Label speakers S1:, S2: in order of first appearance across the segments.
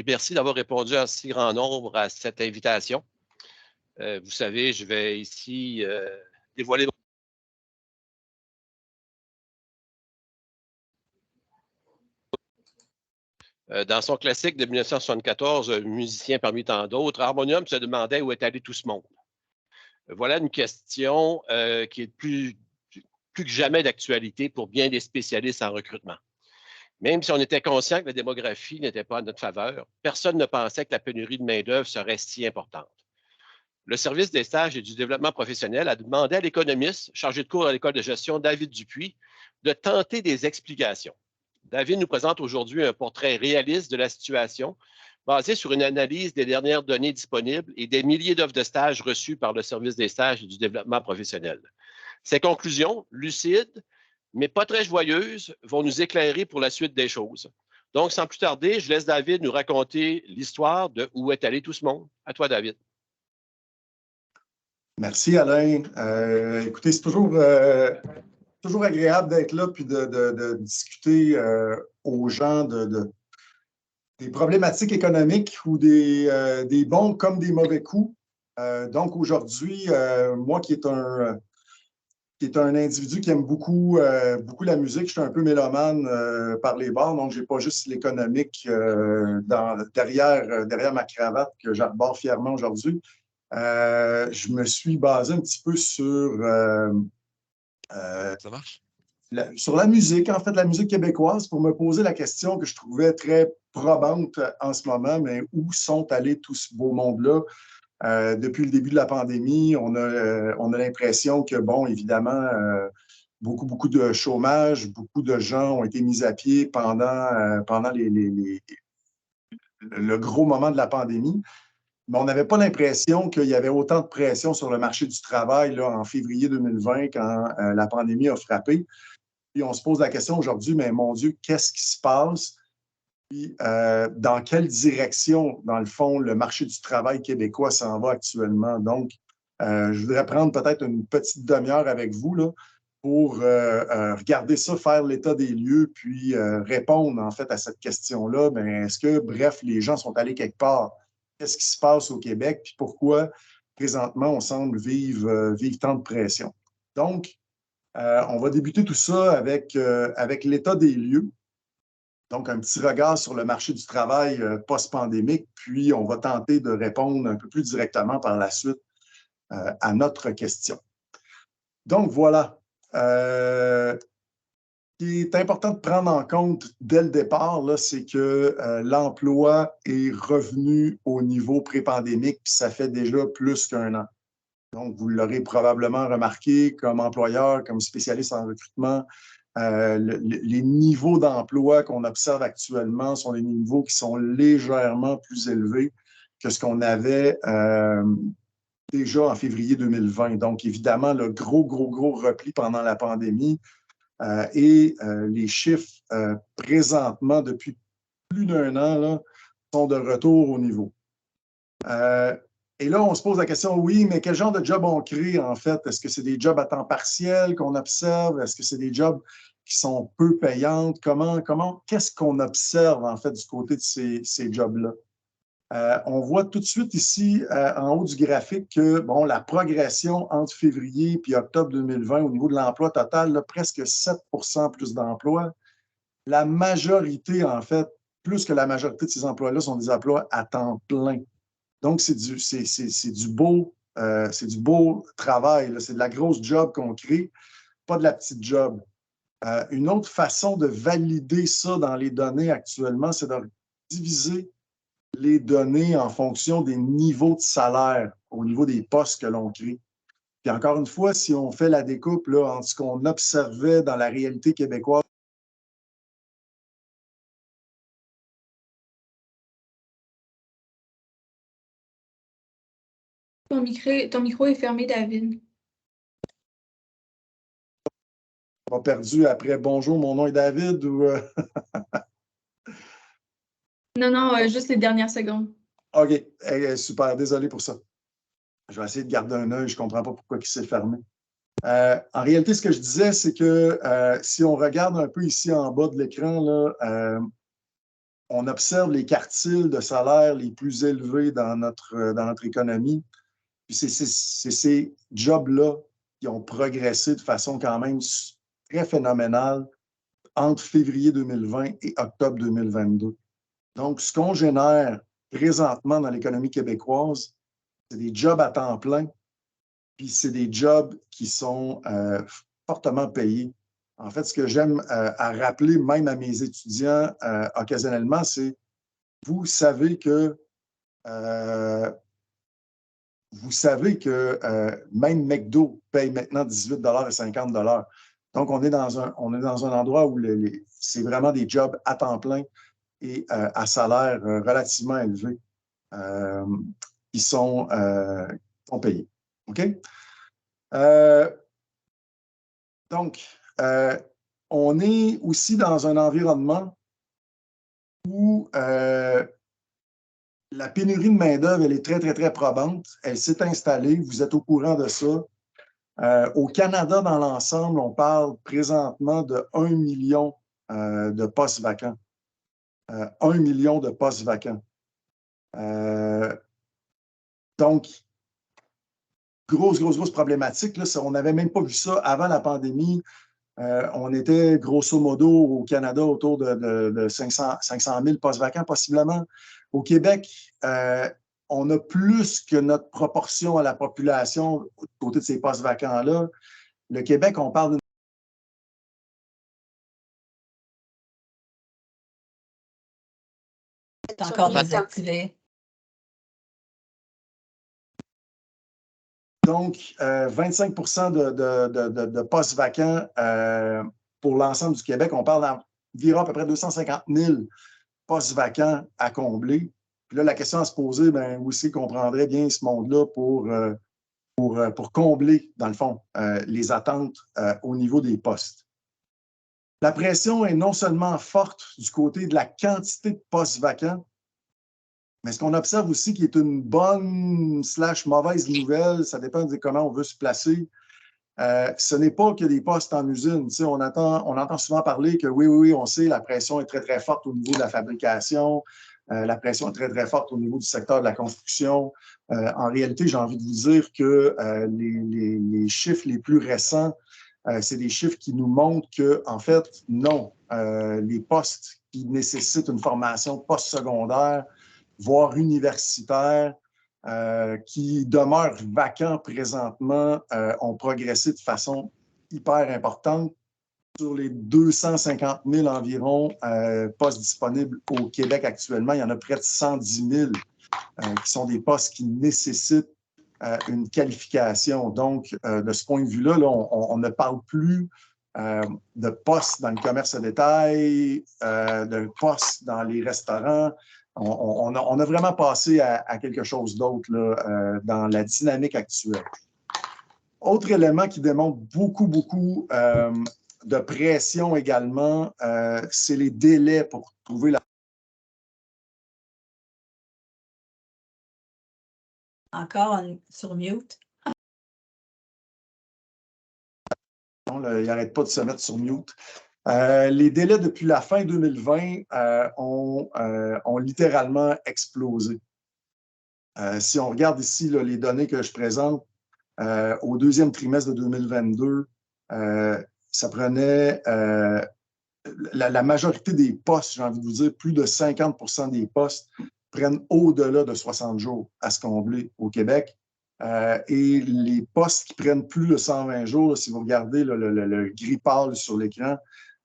S1: et merci d'avoir répondu en si grand nombre à cette invitation. Vous savez, je vais ici dévoiler. Dans son classique de 1974, musicien parmi tant d'autres, Harmonium se demandait où est allé tout ce monde. Voilà une question qui est plus que jamais d'actualité pour bien des spécialistes en recrutement. Même si on était conscient que la démographie n'était pas à notre faveur, personne ne pensait que la pénurie de main-d'œuvre serait si importante. Le service des stages et du développement professionnel a demandé à l'économiste chargé de cours à l'école de gestion, David Dupuis, de tenter des explications. David nous présente aujourd'hui un portrait réaliste de la situation, basé sur une analyse des dernières données disponibles et des milliers d'offres de stages reçues par le service des stages et du développement professionnel. Ces conclusions, lucides, mais pas très joyeuses, vont nous éclairer pour la suite des choses. Donc, sans plus tarder, je laisse David nous raconter l'histoire de où est allé tout ce monde. À toi, David.
S2: Merci, Alain. Écoutez, c'est toujours agréable d'être là puis de discuter aux gens des problématiques économiques ou des bons comme des mauvais coups. Donc, aujourd'hui, moi qui est un individu qui aime beaucoup la musique. Je suis un peu mélomane par les bords, donc je n'ai pas juste l'économique derrière ma cravate que j'arbore fièrement aujourd'hui. Je me suis basé un petit peu sur
S3: Ça marche?
S2: Sur la musique, en fait, la musique québécoise, pour me poser la question que je trouvais très probante en ce moment, mais où sont allés tout ce beau monde-là? Depuis le début de la pandémie, on a l'impression que, bon, évidemment, beaucoup de chômage, beaucoup de gens ont été mis à pied pendant le gros moment de la pandémie. Mais on n'avait pas l'impression qu'il y avait autant de pression sur le marché du travail là, en février 2020 quand la pandémie a frappé. Puis on se pose la question aujourd'hui, mais mon Dieu, qu'est-ce qui se passe? Puis, dans quelle direction, dans le fond, le marché du travail québécois s'en va actuellement? Donc, je voudrais prendre peut-être une petite demi-heure avec vous là, pour regarder ça, faire l'état des lieux, puis répondre en fait à cette question-là. Mais est-ce que, bref, les gens sont allés quelque part? Qu'est-ce qui se passe au Québec? Puis pourquoi, présentement, on semble vivre tant de pression? Donc, on va débuter tout ça avec l'état des lieux. Donc, un petit regard sur le marché du travail post-pandémique, puis on va tenter de répondre un peu plus directement par la suite à notre question. Donc, voilà. Ce qui est important de prendre en compte dès le départ, c'est que l'emploi est revenu au niveau pré-pandémique, puis ça fait déjà plus qu'un an. Donc, vous l'aurez probablement remarqué comme employeur, comme spécialiste en recrutement, les niveaux d'emploi qu'on observe actuellement sont des niveaux qui sont légèrement plus élevés que ce qu'on avait déjà en février 2020. Donc, évidemment, le gros repli pendant la pandémie et les chiffres présentement, depuis plus d'un an, là, sont de retour au niveau. Et là, on se pose la question, oui, mais quel genre de job on crée, en fait? Est-ce que c'est des jobs à temps partiel qu'on observe? Est-ce que c'est des jobs qui sont peu payantes? Qu'est-ce qu'on observe, en fait, du côté de ces jobs-là? On voit tout de suite ici, en haut du graphique, que, bon, la progression entre février et octobre 2020 au niveau de l'emploi total, là, presque 7 % plus d'emplois. La majorité, en fait, plus que la majorité de ces emplois-là sont des emplois à temps plein. Donc, c'est du beau travail, c'est de la grosse job qu'on crée, pas de la petite job. Une autre façon de valider ça dans les données actuellement, c'est de diviser les données en fonction des niveaux de salaire au niveau des postes que l'on crée. Puis encore une fois, si on fait la découpe là, entre ce qu'on observait dans la réalité québécoise,
S4: Ton micro est fermé, David.
S2: on a perdu après bonjour, mon nom est David ou
S4: Non, juste les dernières secondes.
S2: OK, super, désolé pour ça. Je vais essayer de garder un œil, je ne comprends pas pourquoi il s'est fermé. En réalité, ce que je disais, c'est que si on regarde un peu ici en bas de l'écran, là, on observe les quartiles de salaire les plus élevés dans notre économie. Puis c'est ces jobs-là qui ont progressé de façon quand même très phénoménale entre février 2020 et octobre 2022. Donc, ce qu'on génère présentement dans l'économie québécoise, c'est des jobs à temps plein, puis c'est des jobs qui sont fortement payés. En fait, ce que j'aime à rappeler même à mes étudiants occasionnellement, c'est vous savez que même McDo paye maintenant 18 et 50 $. Donc, on est dans un endroit où c'est vraiment des jobs à temps plein et à salaire relativement élevé qui sont payés. OK? Donc, on est aussi dans un environnement où la pénurie de main-d'œuvre, elle est très, très, très probante. Elle s'est installée. Vous êtes au courant de ça. Au Canada, dans l'ensemble, on parle présentement de 1 million de postes vacants. 1 million de postes vacants. Donc, grosse problématique. Là, on n'avait même pas vu ça avant la pandémie. On était grosso modo au Canada autour de 500 000 postes vacants possiblement. Au Québec, on a plus que notre proportion à la population du côté de ces postes vacants-là. Le Québec, on parle d'une...
S3: C'est encore désactivé.
S2: Donc, 25 de postes vacants pour l'ensemble du Québec. On parle d'environ à peu près 250 000 postes vacants à combler. Puis là, la question à se poser, bien, où est-ce qu'on prendrait bien ce monde-là pour combler, dans le fond, les attentes au niveau des postes. La pression est non seulement forte du côté de la quantité de postes vacants, mais ce qu'on observe aussi qui est une bonne / mauvaise nouvelle, ça dépend de comment on veut se placer, ce n'est pas que des postes en usine. Tu sais, on entend souvent parler que oui, on sait, la pression est très, très forte au niveau de la fabrication, la pression est très, très forte au niveau du secteur de la construction. En réalité, j'ai envie de vous dire que les chiffres les plus récents, c'est des chiffres qui nous montrent que, en fait, non, les postes qui nécessitent une formation postsecondaire, voire universitaire, qui demeurent vacants présentement, ont progressé de façon hyper importante. Sur les 250 000 environ postes disponibles au Québec actuellement, il y en a près de 110 000 qui sont des postes qui nécessitent une qualification. Donc, de ce point de vue-là, on ne parle plus de postes dans le commerce à détail, de postes dans les restaurants. On a vraiment passé à quelque chose d'autre dans la dynamique actuelle. Autre élément qui démontre beaucoup de pression également, c'est les délais pour trouver la...
S3: Encore sur mute.
S2: Il n'arrête pas de se mettre sur mute. Les délais depuis la fin 2020 ont littéralement explosé. Si on regarde ici les données que je présente, au deuxième trimestre de 2022, ça prenait la majorité des postes, j'ai envie de vous dire, plus de 50 % des postes prennent au-delà de 60 jours à se combler au Québec. Et les postes qui prennent plus de 120 jours, là, si vous regardez le gris pâle sur l'écran,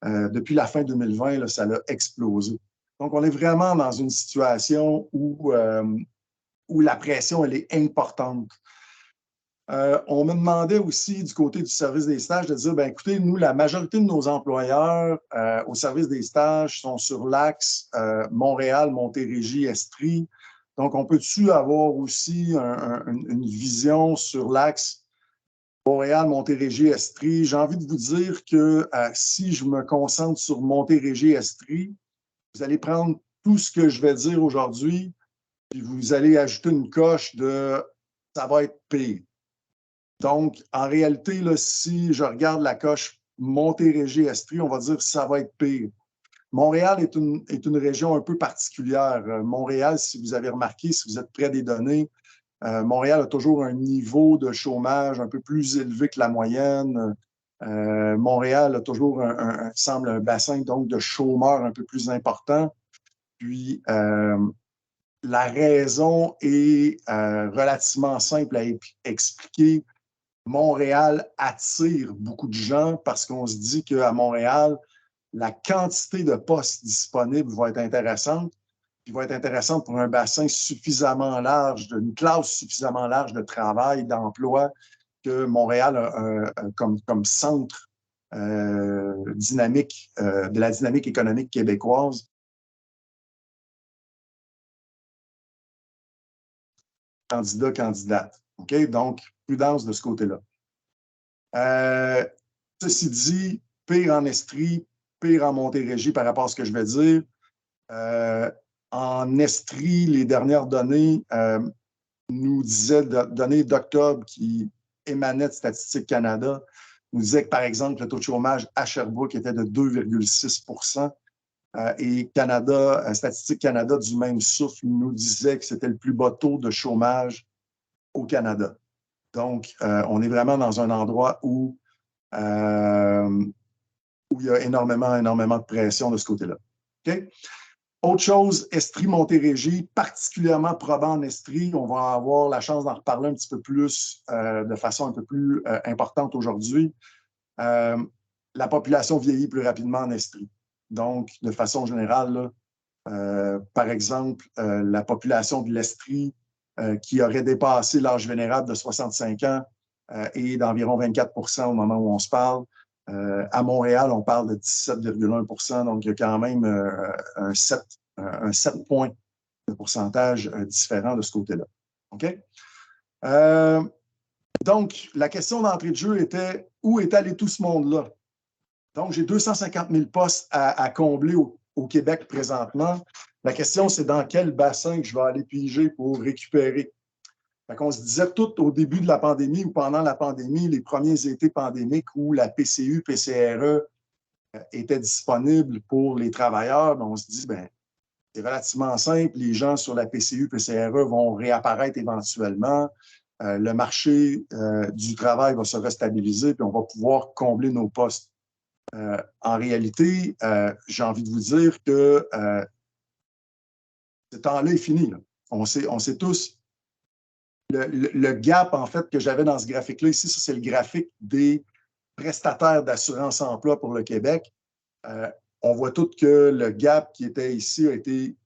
S2: depuis la fin 2020, là, ça a explosé. Donc, on est vraiment dans une situation où la pression elle est importante. On me demandait aussi du côté du service des stages de dire, bien, écoutez, nous, la majorité de nos employeurs au service des stages sont sur l'axe Montréal, Montérégie, Estrie. Donc, on peut-tu avoir aussi une vision sur l'axe Montréal, Montérégie, Estrie? J'ai envie de vous dire que si je me concentre sur Montérégie, Estrie, vous allez prendre tout ce que je vais dire aujourd'hui, puis vous allez ajouter une coche de « ça va être pire ». Donc, en réalité, là, si je regarde la coche Montérégie-Estrie, on va dire que ça va être pire. Montréal est une région un peu particulière. Montréal, si vous avez remarqué, si vous êtes près des données, Montréal a toujours un niveau de chômage un peu plus élevé que la moyenne. Montréal a toujours semble un bassin donc de chômeurs un peu plus important. Puis la raison est relativement simple à expliquer. Montréal attire beaucoup de gens parce qu'on se dit qu'à Montréal, la quantité de postes disponibles va être intéressante. Puis va être intéressante pour un bassin suffisamment large, une classe suffisamment large de travail, d'emploi, que Montréal a comme centre dynamique, de la dynamique économique québécoise. Candidat, candidate. OK? Donc, prudence de ce côté-là. Ceci dit, pire en Estrie, pire en Montérégie par rapport à ce que je vais dire. En Estrie, les dernières données nous disaient, données d'octobre qui émanaient de Statistique Canada, nous disaient que, par exemple, le taux de chômage à Sherbrooke était de 2,6 % et Statistique Canada, du même souffle, nous disait que c'était le plus bas taux de chômage au Canada. Donc, on est vraiment dans un endroit où il y a énormément de pression de ce côté-là. OK? Autre chose, Estrie-Montérégie, particulièrement probant en Estrie. On va avoir la chance d'en reparler un petit peu plus, de façon un peu plus importante aujourd'hui. La population vieillit plus rapidement en Estrie. Donc, de façon générale, là, par exemple, la population de l'Estrie qui aurait dépassé l'âge vénérable de 65 ans est d'environ 24 % au moment où on se parle. À Montréal, on parle de 17,1 %, donc il y a quand même un 7 points de pourcentage différent de ce côté-là. OK? Donc, la question d'entrée de jeu était où est allé tout ce monde-là? Donc, j'ai 250 000 postes à combler au Québec présentement. La question, c'est dans quel bassin que je vais aller piger pour récupérer. On se disait tout au début de la pandémie ou pendant la pandémie, les premiers étés pandémiques où la PCU, PCRE était disponible pour les travailleurs, on se dit, c'est relativement simple, les gens sur la PCU, PCRE vont réapparaître éventuellement, le marché du travail va se restabiliser, puis on va pouvoir combler nos postes. En réalité, j'ai envie de vous dire que ce temps-là est fini. Là. On sait tous le gap, en fait, que j'avais dans ce graphique-là, ici, ça, c'est le graphique des prestataires d'assurance-emploi pour le Québec. On voit tout que le gap qui était ici a été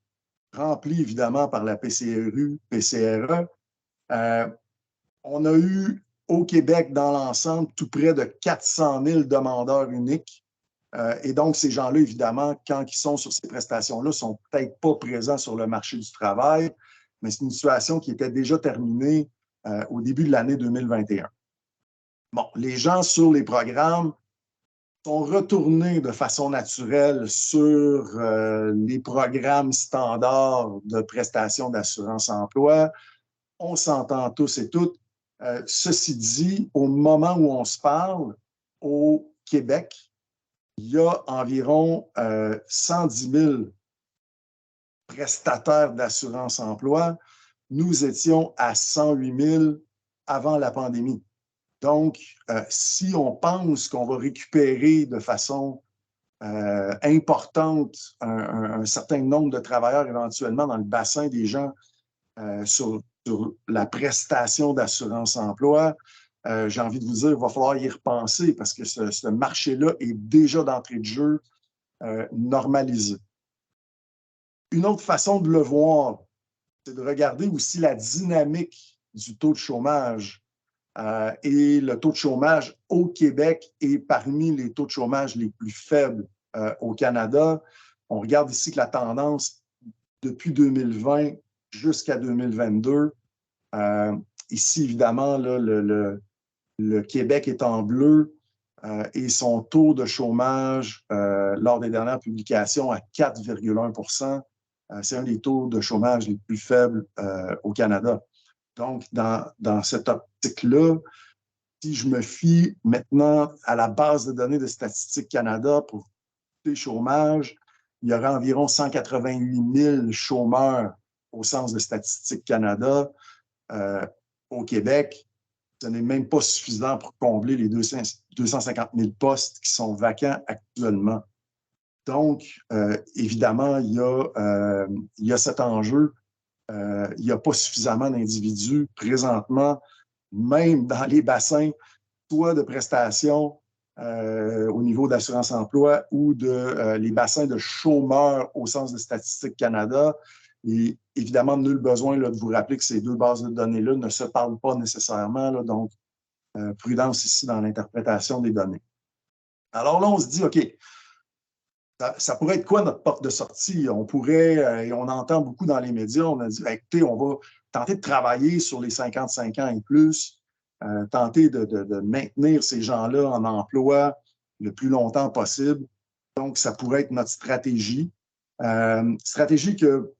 S2: rempli, évidemment, par la PCRU, PCRE. On a eu, au Québec, dans l'ensemble, tout près de 400 000 demandeurs uniques. Et donc, ces gens-là, évidemment, quand ils sont sur ces prestations-là, ne sont peut-être pas présents sur le marché du travail, mais c'est une situation qui était déjà terminée au début de l'année 2021. Bon, les gens sur les programmes sont retournés de façon naturelle sur les programmes standards de prestations d'assurance-emploi. On s'entend tous et toutes. Ceci dit, au moment où on se parle, au Québec, il y a environ 110 000 prestataires d'assurance-emploi. Nous étions à 108 000 avant la pandémie. Donc, si on pense qu'on va récupérer de façon importante un certain nombre de travailleurs éventuellement dans le bassin des gens sur la prestation d'assurance-emploi, j'ai envie de vous dire, il va falloir y repenser parce que ce marché-là est déjà d'entrée de jeu normalisé. Une autre façon de le voir, c'est de regarder aussi la dynamique du taux de chômage. Et le taux de chômage au Québec est parmi les taux de chômage les plus faibles au Canada. On regarde ici que la tendance depuis 2020 jusqu'à 2022, ici, évidemment, là, le Québec est en bleu et son taux de chômage lors des dernières publications à 4,1 %. C'est un des taux de chômage les plus faibles au Canada. Donc, dans cette optique-là, si je me fie maintenant à la base de données de Statistique Canada pour le chômage, il y aurait environ 188 000 chômeurs au sens de Statistique Canada au Québec. Ce n'est même pas suffisant pour combler les 250 000 postes qui sont vacants actuellement. Donc, évidemment, il y a cet enjeu. Il n'y a pas suffisamment d'individus présentement, même dans les bassins, soit de prestations au niveau d'assurance-emploi ou les bassins de chômeurs au sens de Statistique Canada. Et évidemment, nul besoin là, de vous rappeler que ces deux bases de données-là ne se parlent pas nécessairement. Là, donc, prudence ici dans l'interprétation des données. Alors là, on se dit, OK, ça pourrait être quoi notre porte de sortie? On pourrait, et on entend beaucoup dans les médias, on a dit, écoutez, on va tenter de travailler sur les 55 ans et plus, tenter de maintenir ces gens-là en emploi le plus longtemps possible. Donc, ça pourrait être notre stratégie. Stratégie que,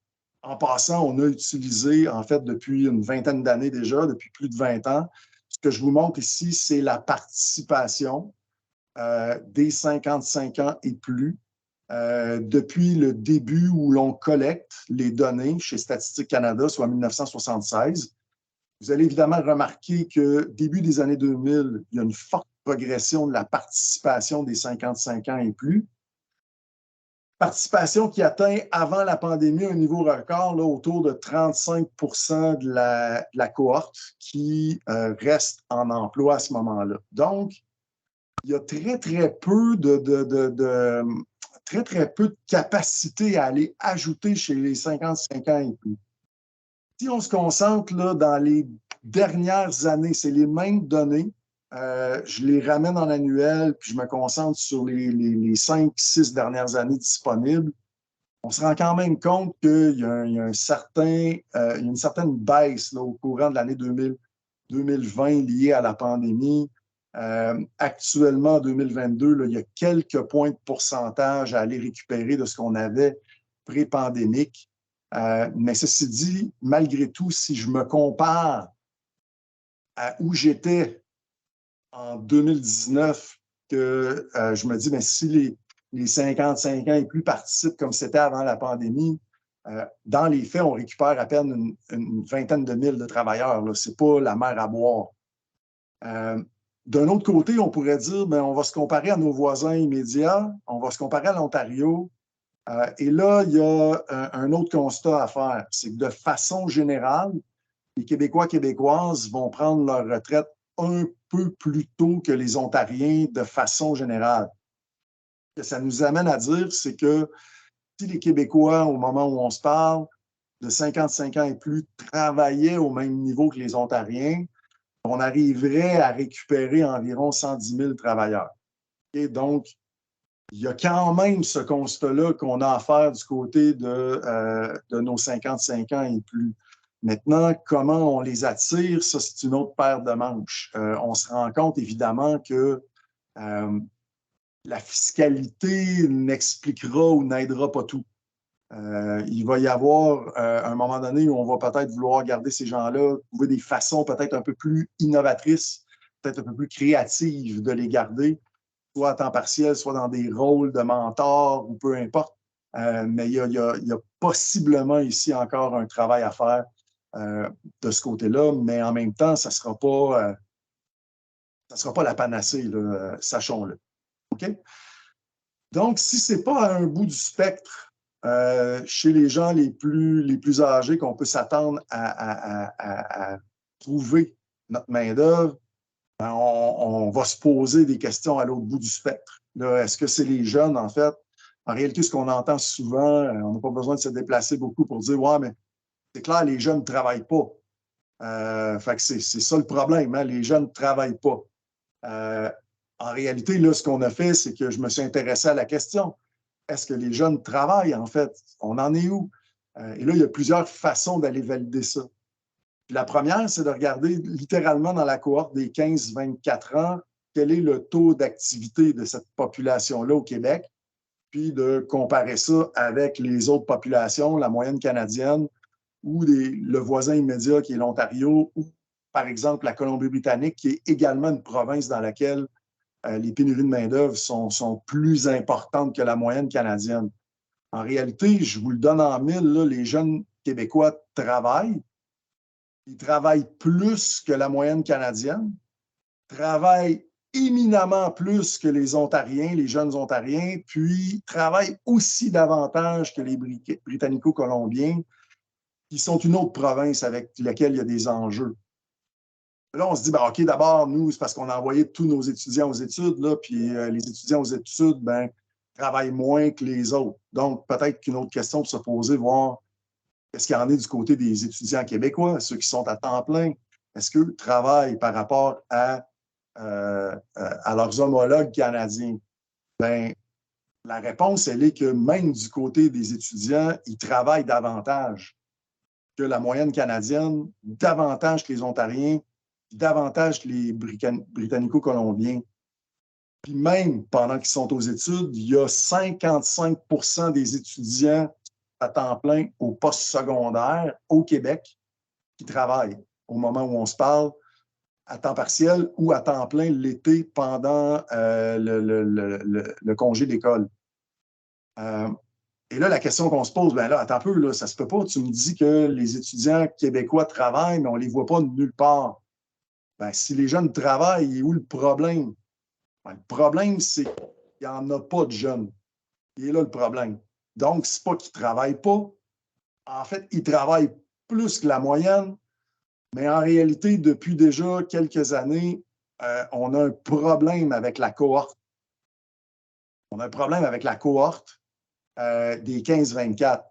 S2: en passant, on a utilisée, en fait, depuis une vingtaine d'années déjà, depuis plus de 20 ans. Ce que je vous montre ici, c'est la participation des 55 ans et plus depuis le début où l'on collecte les données chez Statistique Canada, soit 1976. Vous allez évidemment remarquer que début des années 2000, il y a une forte progression de la participation des 55 ans et plus. Participation qui atteint, avant la pandémie, un niveau record là, autour de 35 % de la cohorte qui reste en emploi à ce moment-là. Donc, il y a très, très peu très peu de capacité à aller ajouter chez les 55 ans et plus. Si on se concentre là, dans les dernières années, c'est les mêmes données. Je les ramène en annuel, puis je me concentre sur les 5-6 dernières années disponibles. On se rend quand même compte qu'il y a une certaine baisse là, au courant de l'année 2020 liée à la pandémie. Actuellement, en 2022, là, il y a quelques points de pourcentage à aller récupérer de ce qu'on avait pré-pandémique. Mais ceci dit, malgré tout, si je me compare à où j'étais en 2019, que je me dis, mais si les 55 ans et plus participent comme c'était avant la pandémie, dans les faits, on récupère à peine une vingtaine de mille de travailleurs. Ce n'est pas la mer à boire. D'un autre côté, on pourrait dire, bien, on va se comparer à nos voisins immédiats, on va se comparer à l'Ontario. Et là, il y a un autre constat à faire. C'est que de façon générale, les Québécois, Québécoises vont prendre leur retraite un peu plus tôt que les Ontariens de façon générale. Ce que ça nous amène à dire, c'est que si les Québécois, au moment où on se parle, de 55 ans et plus, travaillaient au même niveau que les Ontariens, on arriverait à récupérer environ 110 000 travailleurs. Et donc, il y a quand même ce constat-là qu'on a à faire du côté de nos 55 ans et plus. Maintenant, comment on les attire, ça, c'est une autre paire de manches. On se rend compte, évidemment, que la fiscalité n'expliquera ou n'aidera pas tout. Il va y avoir un moment donné où on va peut-être vouloir garder ces gens-là, trouver des façons peut-être un peu plus innovatrices, peut-être un peu plus créatives de les garder, soit à temps partiel, soit dans des rôles de mentor ou peu importe. Mais il y a possiblement ici encore un travail à faire de ce côté-là, mais en même temps, ça ne sera pas la panacée, là, sachons-le. OK? Donc, si ce n'est pas à un bout du spectre, chez les gens les plus âgés qu'on peut s'attendre à trouver notre main-d'œuvre, ben on va se poser des questions à l'autre bout du spectre. Est-ce que c'est les jeunes, en fait? En réalité, ce qu'on entend souvent, on n'a pas besoin de se déplacer beaucoup pour dire « Ouais, mais c'est clair, les jeunes ne travaillent pas. » Fait que c'est ça le problème, hein? Les jeunes ne travaillent pas. En réalité, là, ce qu'on a fait, c'est que je me suis intéressé à la question. Est-ce que les jeunes travaillent, en fait? On en est où? Et là, il y a plusieurs façons d'aller valider ça. Puis la première, c'est de regarder littéralement dans la cohorte des 15-24 ans, quel est le taux d'activité de cette population-là au Québec, puis de comparer ça avec les autres populations, la moyenne canadienne, ou le voisin immédiat qui est l'Ontario, ou par exemple la Colombie-Britannique, qui est également une province dans laquelle les pénuries de main-d'œuvre sont plus importantes que la moyenne canadienne. En réalité, je vous le donne en mille, là, les jeunes Québécois travaillent. Ils travaillent plus que la moyenne canadienne, travaillent éminemment plus que les Ontariens, les jeunes Ontariens, puis travaillent aussi davantage que les Britannico-Colombiens, qui sont une autre province avec laquelle il y a des enjeux. Là, on se dit, ben, OK, d'abord, nous, c'est parce qu'on a envoyé tous nos étudiants aux études, là, puis les étudiants aux études, ben, travaillent moins que les autres. Donc, peut-être qu'une autre question pour se poser, voir qu'est-ce qu'il y en est du côté des étudiants québécois, ceux qui sont à temps plein. Est-ce qu'eux travaillent par rapport à leurs homologues canadiens? Ben, la réponse, elle est que même du côté des étudiants, ils travaillent davantage que la moyenne canadienne, davantage que les Ontariens, davantage que les Britannico-Colombiens. Puis même pendant qu'ils sont aux études, il y a 55 des étudiants à temps plein au poste secondaire au Québec qui travaillent au moment où on se parle, à temps partiel ou à temps plein l'été pendant le congé d'école. Et là, la question qu'on se pose, ben là, attends un peu, là, ça se peut pas. Tu me dis que les étudiants québécois travaillent, mais on les voit pas de nulle part. Ben, si les jeunes travaillent, il est où le problème? Ben, le problème, c'est qu'il n'y en a pas de jeunes. Il est là le problème. Donc, c'est pas qu'ils ne travaillent pas. En fait, ils travaillent plus que la moyenne, mais en réalité, depuis déjà quelques années, on a un problème avec la cohorte. On a un problème avec la cohorte des 15-24.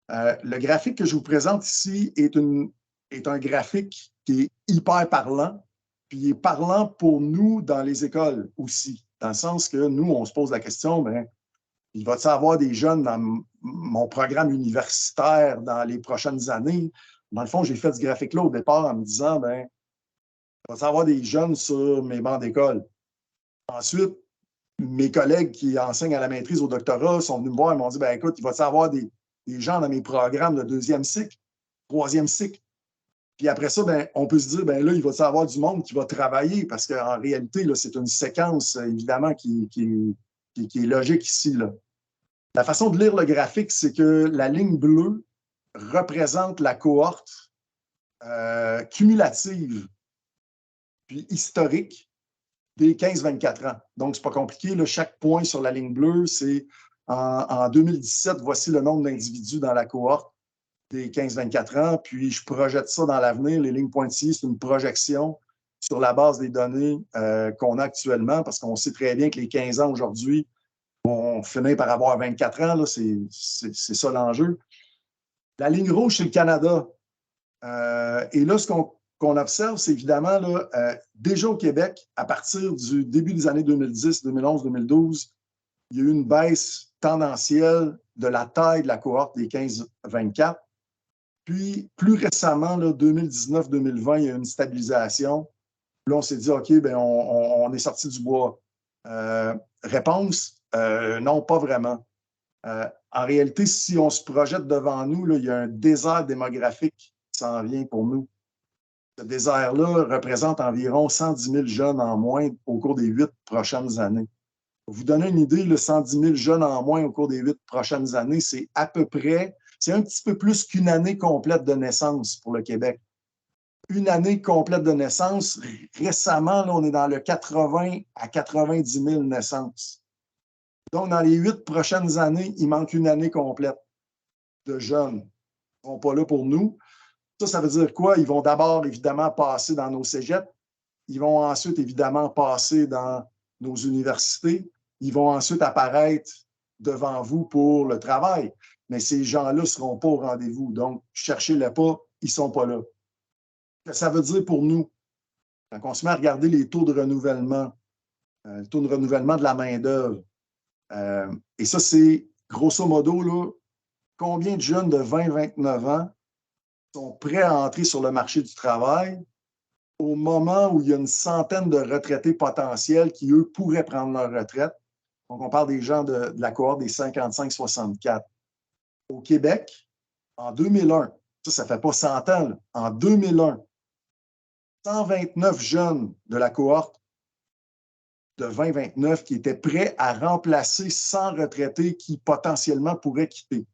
S2: Le graphique que je vous présente ici est un graphique qui est hyper parlant, puis il est parlant pour nous dans les écoles aussi, dans le sens que nous, on se pose la question, ben, il va-t-il y avoir des jeunes dans mon programme universitaire dans les prochaines années? Dans le fond, j'ai fait ce graphique-là au départ en me disant, ben, il va-t-il y avoir des jeunes sur mes bancs d'école? Ensuite, mes collègues qui enseignent à la maîtrise au doctorat sont venus me voir et m'ont dit, ben, écoute, il va-t-il y avoir des gens dans mes programmes de deuxième cycle, troisième cycle? Puis après ça, ben, on peut se dire, ben là, il va-t-il y avoir du monde qui va travailler? Parce qu'en réalité, là, c'est une séquence, évidemment, qui est logique ici, là. La façon de lire le graphique, c'est que la ligne bleue représente la cohorte cumulative puis historique des 15-24 ans. Donc, c'est pas compliqué. Là, chaque point sur la ligne bleue, c'est en 2017, voici le nombre d'individus dans la cohorte des 15-24 ans. Puis, je projette ça dans l'avenir. Les lignes pointillées, c'est une projection sur la base des données qu'on a actuellement, parce qu'on sait très bien que les 15 ans aujourd'hui vont finir par avoir 24 ans. Là, c'est ça l'enjeu. La ligne rouge, c'est le Canada. Et là, ce qu'on observe, c'est évidemment, là, déjà au Québec, à partir du début des années 2010, 2011, 2012, il y a eu une baisse tendancielle de la taille de la cohorte des 15-24. Puis, plus récemment, 2019-2020, il y a eu une stabilisation. Là, on s'est dit, OK, ben, on est sorti du bois. Réponse, non, pas vraiment. En réalité, si on se projette devant nous, là, il y a un désert démographique qui s'en vient pour nous. Ce désert-là représente environ 110 000 jeunes en moins au cours des 8 prochaines années. Pour vous donner une idée, le 110 000 jeunes en moins au cours des 8 prochaines années, c'est à peu près, c'est un petit peu plus qu'une année complète de naissance pour le Québec. Une année complète de naissance, récemment, là, on est dans le 80 à 90 000 naissances. Donc, dans les 8 prochaines années, il manque une année complète de jeunes. Ils ne sont pas là pour nous. Ça veut dire quoi? Ils vont d'abord, évidemment, passer dans nos cégeps. Ils vont ensuite, évidemment, passer dans nos universités. Ils vont ensuite apparaître devant vous pour le travail. Mais ces gens-là ne seront pas au rendez-vous. Donc, cherchez-les pas, ils ne sont pas là. Ça veut dire pour nous, quand on se met à regarder les taux de renouvellement, le taux de renouvellement de la main-d'œuvre, et ça, c'est grosso modo, là, combien de jeunes de 20-29 ans sont prêts à entrer sur le marché du travail au moment où il y a une centaine de retraités potentiels qui, eux, pourraient prendre leur retraite. Donc, on parle des gens de la cohorte des 55-64. Au Québec, en 2001, ça ne fait pas 100 ans, là, en 2001, 129 jeunes de la cohorte de 2029 qui étaient prêts à remplacer 100 retraités qui potentiellement pourraient quitter.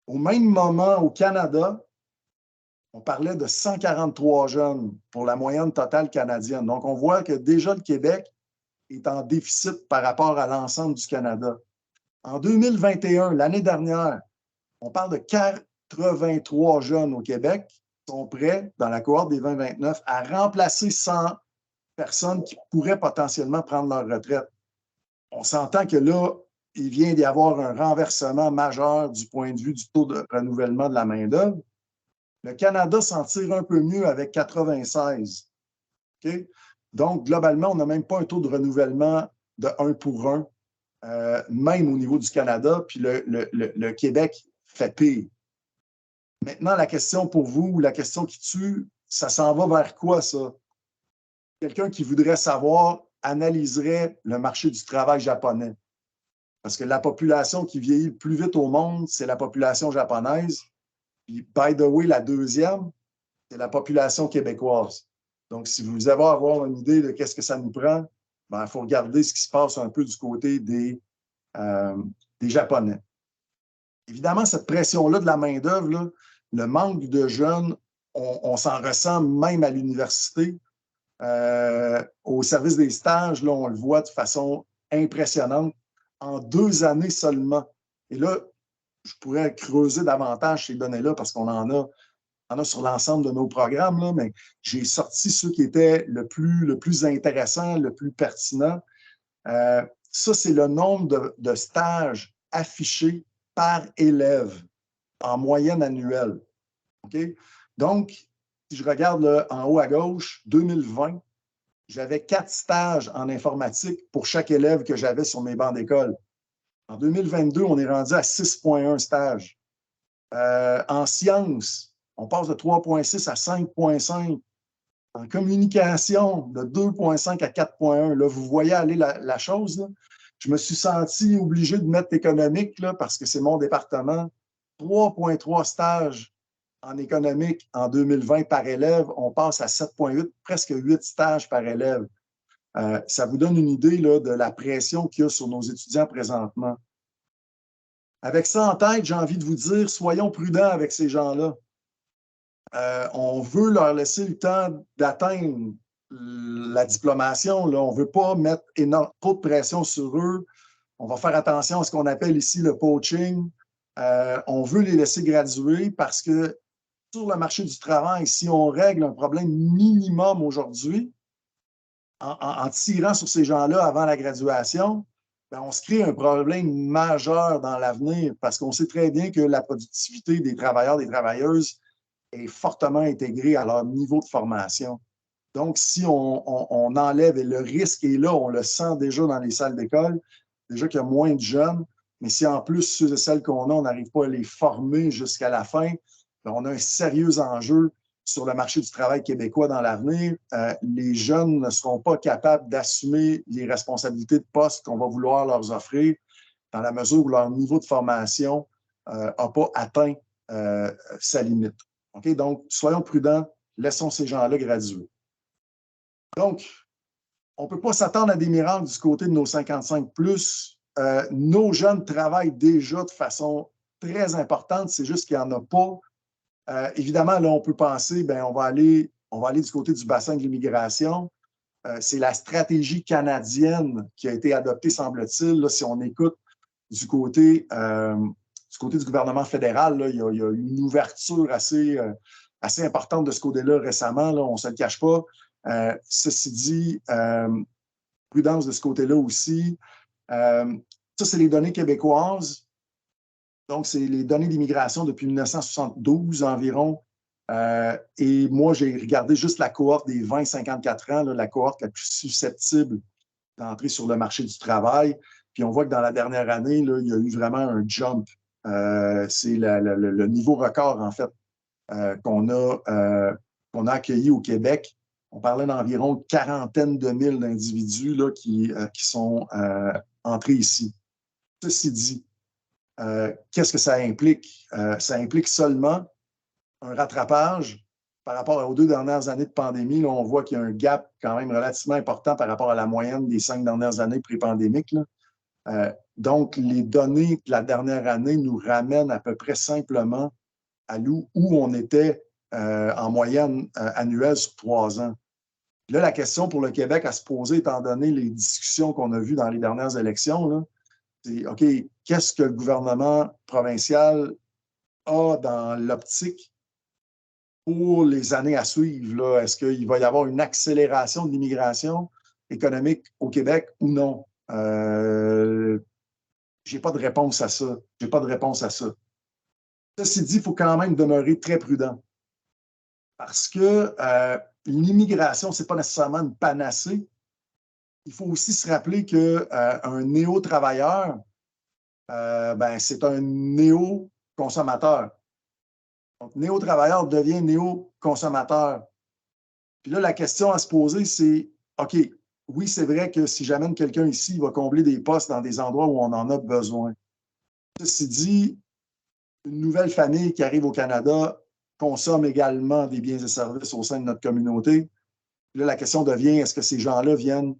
S2: Au même moment, au Canada, on parlait de 143 jeunes pour la moyenne totale canadienne. Donc, on voit que déjà le Québec est en déficit par rapport à l'ensemble du Canada. En 2021, l'année dernière, on parle de 83 jeunes au Québec qui sont prêts, dans la cohorte des 2029, à remplacer 100 personnes qui pourraient potentiellement prendre leur retraite. On s'entend que là, il vient d'y avoir un renversement majeur du point de vue du taux de renouvellement de la main-d'œuvre. Le Canada s'en tire un peu mieux avec 96. Okay? Donc, globalement, on n'a même pas un taux de renouvellement de 1 pour 1, même au niveau du Canada, puis le Québec fait pire. Maintenant, la question pour vous, la question qui tue, ça s'en va vers quoi, ça? Quelqu'un qui voudrait savoir analyserait le marché du travail japonais. Parce que la population qui vieillit le plus vite au monde, c'est la population japonaise. Puis, by the way, la deuxième, c'est la population québécoise. Donc, si vous avez avoir une idée de qu'est-ce que ça nous prend, il faut regarder ce qui se passe un peu du côté des Japonais. Évidemment, cette pression-là de la main-d'œuvre, le manque de jeunes, on s'en ressent même à l'université. Au service des stages, là, on le voit de façon impressionnante en 2 années seulement. Et là, je pourrais creuser davantage ces données-là parce qu'on en a sur l'ensemble de nos programmes, là, mais j'ai sorti ceux qui étaient le plus intéressant, le plus pertinent. Ça, c'est le nombre de stages affichés par élève en moyenne annuelle. Okay? Donc, si je regarde là, en haut à gauche, 2020, j'avais 4 stages en informatique pour chaque élève que j'avais sur mes bancs d'école. En 2022, on est rendu à 6,1 stages. En sciences, on passe de 3,6 à 5,5. En communication, de 2,5 à 4,1. Là, vous voyez aller la chose. Là. Je me suis senti obligé de mettre économique là, parce que c'est mon département. 3,3 stages en économique en 2020 par élève. On passe à 7,8, presque 8 stages par élève. Ça vous donne une idée là, de la pression qu'il y a sur nos étudiants présentement. Avec ça en tête, j'ai envie de vous dire, soyons prudents avec ces gens-là. On veut leur laisser le temps d'atteindre la diplomation. Là. On ne veut pas mettre trop de pression sur eux. On va faire attention à ce qu'on appelle ici le poaching. On veut les laisser graduer parce que sur le marché du travail, si on règle un problème minimum aujourd'hui, en tirant sur ces gens-là avant la graduation, on se crée un problème majeur dans l'avenir parce qu'on sait très bien que la productivité des travailleurs, des travailleuses est fortement intégrée à leur niveau de formation. Donc, si on enlève, et le risque est là, on le sent déjà dans les salles d'école, déjà qu'il y a moins de jeunes, mais si en plus, ceux et celles qu'on a, on n'arrive pas à les former jusqu'à la fin, on a un sérieux enjeu sur le marché du travail québécois dans l'avenir. Les jeunes ne seront pas capables d'assumer les responsabilités de poste qu'on va vouloir leur offrir dans la mesure où leur niveau de formation n'a pas atteint sa limite. Okay? Donc, soyons prudents, laissons ces gens-là graduer. Donc, on ne peut pas s'attendre à des miracles du côté de nos 55+. Nos jeunes travaillent déjà de façon très importante, c'est juste qu'il n'y en a pas. Évidemment, là, on peut penser, on va aller du côté du bassin de l'immigration. C'est la stratégie canadienne qui a été adoptée, semble-t-il. Là, si on écoute du côté du gouvernement fédéral, là, il y a eu une ouverture assez importante de ce côté-là récemment. Là, on ne se le cache pas. Ceci dit, prudence de ce côté-là aussi. Ça, c'est les données québécoises. Donc, c'est les données d'immigration depuis 1972 environ. Et moi, j'ai regardé juste la cohorte des 20-54 ans, là, la cohorte la plus susceptible d'entrer sur le marché du travail. Puis on voit que dans la dernière année, là, il y a eu vraiment un jump. C'est le niveau record, en fait, qu'on a accueilli au Québec. On parlait d'environ 40 000 d'individus là, qui sont entrés ici. Ceci dit, qu'est-ce que ça implique? Ça implique seulement un rattrapage par rapport aux 2 dernières années de pandémie, là, on voit qu'il y a un gap quand même relativement important par rapport à la moyenne des 5 dernières années pré-pandémiques. Donc, les données de la dernière année nous ramènent à peu près simplement à où on était en moyenne annuelle sur 3 ans. Là, la question pour le Québec à se poser, étant donné les discussions qu'on a vues dans les dernières élections, là, c'est OK, qu'est-ce que le gouvernement provincial a dans l'optique pour les années à suivre? Est-ce qu'il va y avoir une accélération de l'immigration économique au Québec ou non? J'ai pas de réponse à ça. J'ai pas de réponse à ça. Ceci dit, il faut quand même demeurer très prudent parce que l'immigration, ce n'est pas nécessairement une panacée. Il faut aussi se rappeler qu'un néo-travailleur, c'est un néo-consommateur. Donc, néo-travailleur devient néo-consommateur. Puis là, la question à se poser, c'est, OK, oui, c'est vrai que si j'amène quelqu'un ici, il va combler des postes dans des endroits où on en a besoin. Ceci dit, une nouvelle famille qui arrive au Canada consomme également des biens et services au sein de notre communauté. Puis là, la question devient, est-ce que ces gens-là viennent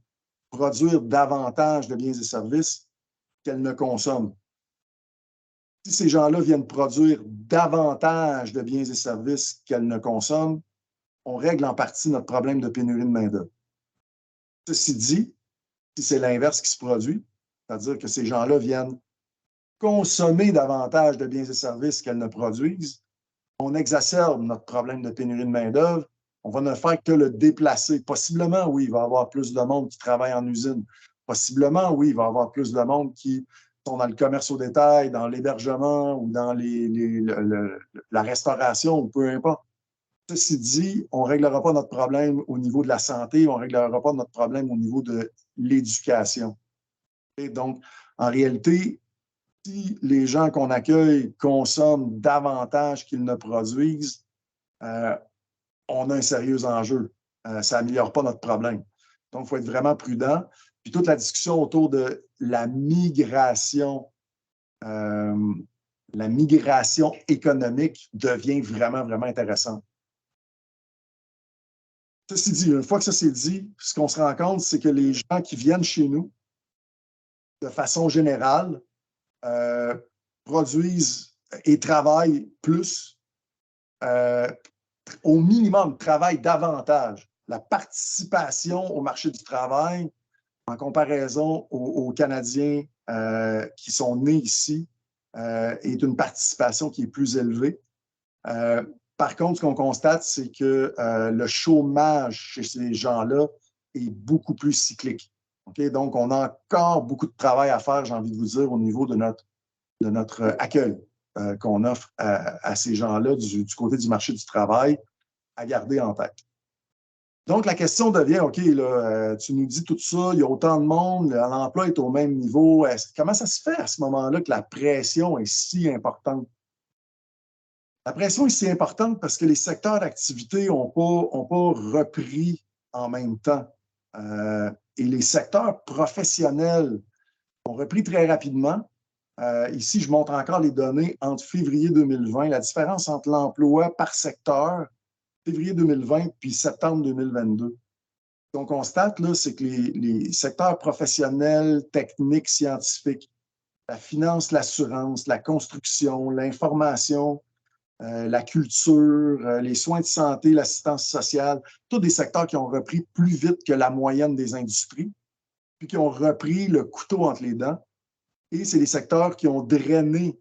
S2: produire davantage de biens et services qu'elles ne consomment? Si ces gens-là viennent produire davantage de biens et services qu'elles ne consomment, on règle en partie notre problème de pénurie de main-d'œuvre. Ceci dit, si c'est l'inverse qui se produit, c'est-à-dire que ces gens-là viennent consommer davantage de biens et services qu'elles ne produisent, on exacerbe notre problème de pénurie de main-d'œuvre. On va ne faire que le déplacer. Possiblement, oui, il va y avoir plus de monde qui travaille en usine. Possiblement, oui, il va y avoir plus de monde qui sont dans le commerce au détail, dans l'hébergement ou dans la restauration ou peu importe. Ceci dit, on ne réglera pas notre problème au niveau de la santé, on ne réglera pas notre problème au niveau de l'éducation. Et donc, en réalité, si les gens qu'on accueille consomment davantage qu'ils ne produisent, on a un sérieux enjeu. Ça n'améliore pas notre problème. Donc, il faut être vraiment prudent. Puis toute la discussion autour de la migration économique devient vraiment, vraiment intéressante. Ceci dit, une fois que ça c'est dit, ce qu'on se rend compte, c'est que les gens qui viennent chez nous, de façon générale, produisent et travaillent plus, au minimum, travaillent davantage. La participation au marché du travail, en comparaison aux Canadiens qui sont nés ici, est une participation qui est plus élevée. Par contre, ce qu'on constate, c'est que le chômage chez ces gens-là est beaucoup plus cyclique. Okay? Donc, on a encore beaucoup de travail à faire, j'ai envie de vous dire, au niveau de notre accueil qu'on offre à ces gens-là du côté du marché du travail, à garder en tête. Donc, la question devient, OK, là, tu nous dis tout ça, il y a autant de monde, l'emploi est au même niveau. Comment ça se fait à ce moment-là que la pression est si importante? La pression est si importante parce que les secteurs d'activité n'ont pas repris en même temps. Et les secteurs professionnels ont repris très rapidement. Ici, je montre encore les données entre février 2020, la différence entre l'emploi par secteur, février 2020 puis septembre 2022. Ce qu'on constate, là, c'est que les secteurs professionnels, techniques, scientifiques, la finance, l'assurance, la construction, l'information, la culture, les soins de santé, l'assistance sociale, tous des secteurs qui ont repris plus vite que la moyenne des industries, puis qui ont repris le couteau entre les dents. Et c'est des secteurs qui ont drainé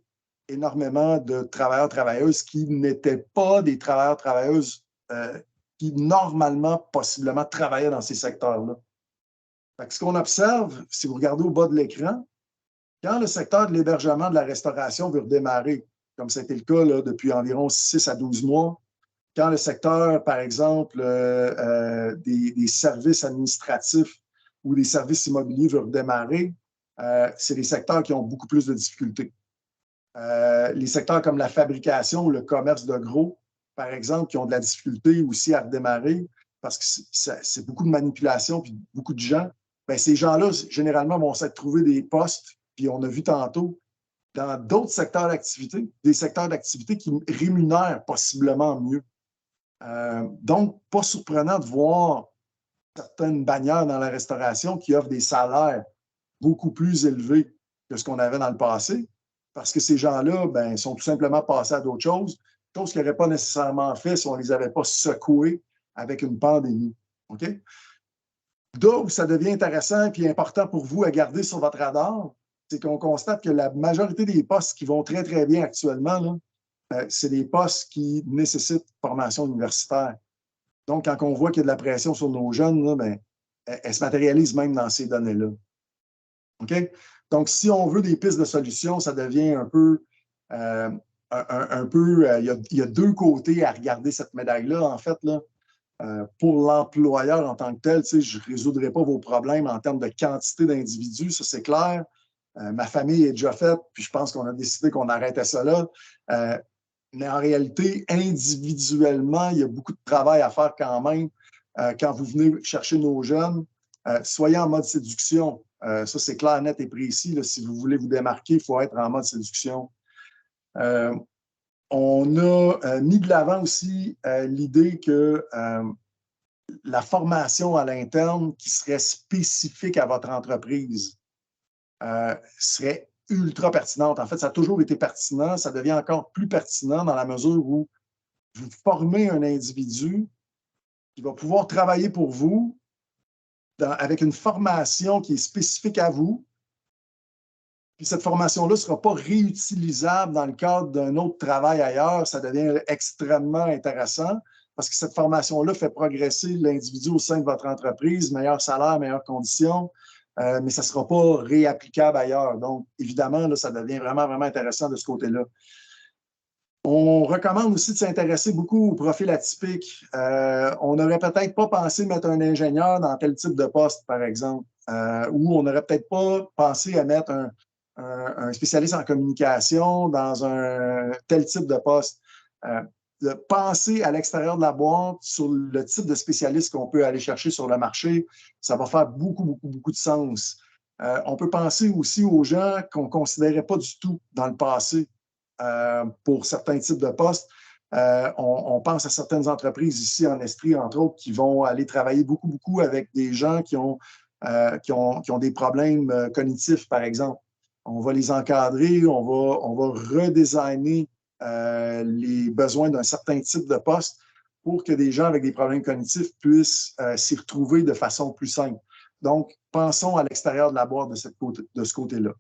S2: énormément de travailleurs, travailleuses qui n'étaient pas des travailleurs, travailleuses qui, normalement, possiblement, travaillaient dans ces secteurs-là. Ce qu'on observe, si vous regardez au bas de l'écran, quand le secteur de l'hébergement, de la restauration veut redémarrer, comme c'était le cas là, depuis environ 6 à 12 mois, quand le secteur, par exemple, des services administratifs ou des services immobiliers veut redémarrer, c'est des secteurs qui ont beaucoup plus de difficultés. Les secteurs comme la fabrication ou le commerce de gros, par exemple, qui ont de la difficulté aussi à redémarrer parce que c'est beaucoup de manipulation puis beaucoup de gens, bien, ces gens-là, généralement, vont s'être trouver des postes, puis on a vu tantôt, dans d'autres secteurs d'activité, des secteurs d'activité qui rémunèrent possiblement mieux. Donc, pas surprenant de voir certaines bannières dans la restauration qui offrent des salaires beaucoup plus élevés que ce qu'on avait dans le passé, parce que ces gens-là, ben, sont tout simplement passés à d'autres choses qu'ils n'auraient pas nécessairement fait si on ne les avait pas secoués avec une pandémie. OK? Là où ça devient intéressant et important pour vous à garder sur votre radar, c'est qu'on constate que la majorité des postes qui vont très, très bien actuellement, c'est des postes qui nécessitent formation universitaire. Donc, quand on voit qu'il y a de la pression sur nos jeunes, là, ben, elle se matérialise même dans ces données-là. OK? Donc, si on veut des pistes de solutions, ça devient un peu... il y a deux côtés à regarder cette médaille-là, en fait, là. Pour l'employeur en tant que tel, je ne résoudrai pas vos problèmes en termes de quantité d'individus, ça c'est clair. Ma famille est déjà faite, puis je pense qu'on a décidé qu'on arrêtait ça là. Mais en réalité, individuellement, il y a beaucoup de travail à faire quand même quand vous venez chercher nos jeunes. Soyez en mode séduction. Ça, c'est clair, net et précis. Là, si vous voulez vous démarquer, il faut être en mode séduction. On a mis de l'avant aussi l'idée que la formation à l'interne qui serait spécifique à votre entreprise serait ultra pertinente. En fait, ça a toujours été pertinent. Ça devient encore plus pertinent dans la mesure où vous formez un individu qui va pouvoir travailler pour vous avec une formation qui est spécifique à vous. Puis cette formation-là ne sera pas réutilisable dans le cadre d'un autre travail ailleurs. Ça devient extrêmement intéressant parce que cette formation-là fait progresser l'individu au sein de votre entreprise, meilleur salaire, meilleures conditions, mais ça ne sera pas réapplicable ailleurs. Donc, évidemment, là, ça devient vraiment, vraiment intéressant de ce côté-là. On recommande aussi de s'intéresser beaucoup au profil atypique. On n'aurait peut-être pas pensé mettre un ingénieur dans tel type de poste, par exemple, ou on n'aurait peut-être pas pensé à mettre un spécialiste en communication dans un tel type de poste. De penser à l'extérieur de la boîte sur le type de spécialiste qu'on peut aller chercher sur le marché, ça va faire beaucoup, beaucoup, beaucoup de sens. On peut penser aussi aux gens qu'on ne considérait pas du tout dans le passé pour certains types de postes. On pense à certaines entreprises ici en Estrie, entre autres, qui vont aller travailler beaucoup, beaucoup avec des gens qui ont des problèmes cognitifs, par exemple. On va les encadrer, on va redesigner les besoins d'un certain type de poste pour que des gens avec des problèmes cognitifs puissent s'y retrouver de façon plus simple. Donc, pensons à l'extérieur de la boîte de ce côté-là.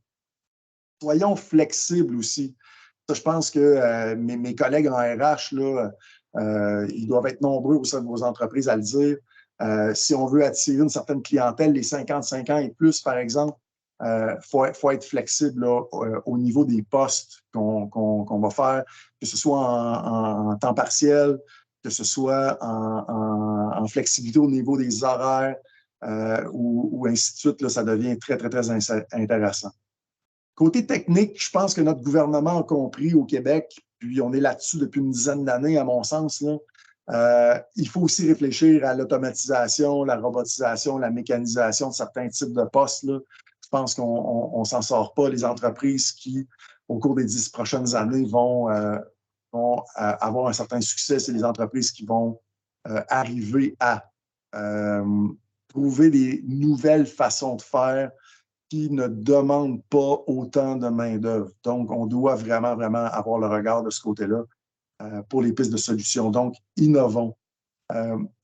S2: Soyons flexibles aussi. Ça, je pense que mes collègues en RH, là, ils doivent être nombreux au sein de vos entreprises à le dire. Si on veut attirer une certaine clientèle, les 55 ans et plus, par exemple, faut être flexible là, au niveau des postes qu'on va faire, que ce soit en temps partiel, que ce soit en flexibilité au niveau des horaires ou ainsi de suite. Là, ça devient très, très, très intéressant. Côté technique, je pense que notre gouvernement a compris au Québec, puis on est là-dessus depuis une dizaine d'années, à mon sens, là. Il faut aussi réfléchir à l'automatisation, la robotisation, la mécanisation de certains types de postes, là. Je pense qu'on ne s'en sort pas. Les entreprises qui, au cours des 10 prochaines années, vont avoir un certain succès, c'est les entreprises qui vont arriver à trouver des nouvelles façons de faire qui ne demandent pas autant de main-d'œuvre. Donc, on doit vraiment, vraiment avoir le regard de ce côté-là pour les pistes de solutions. Donc, innovons.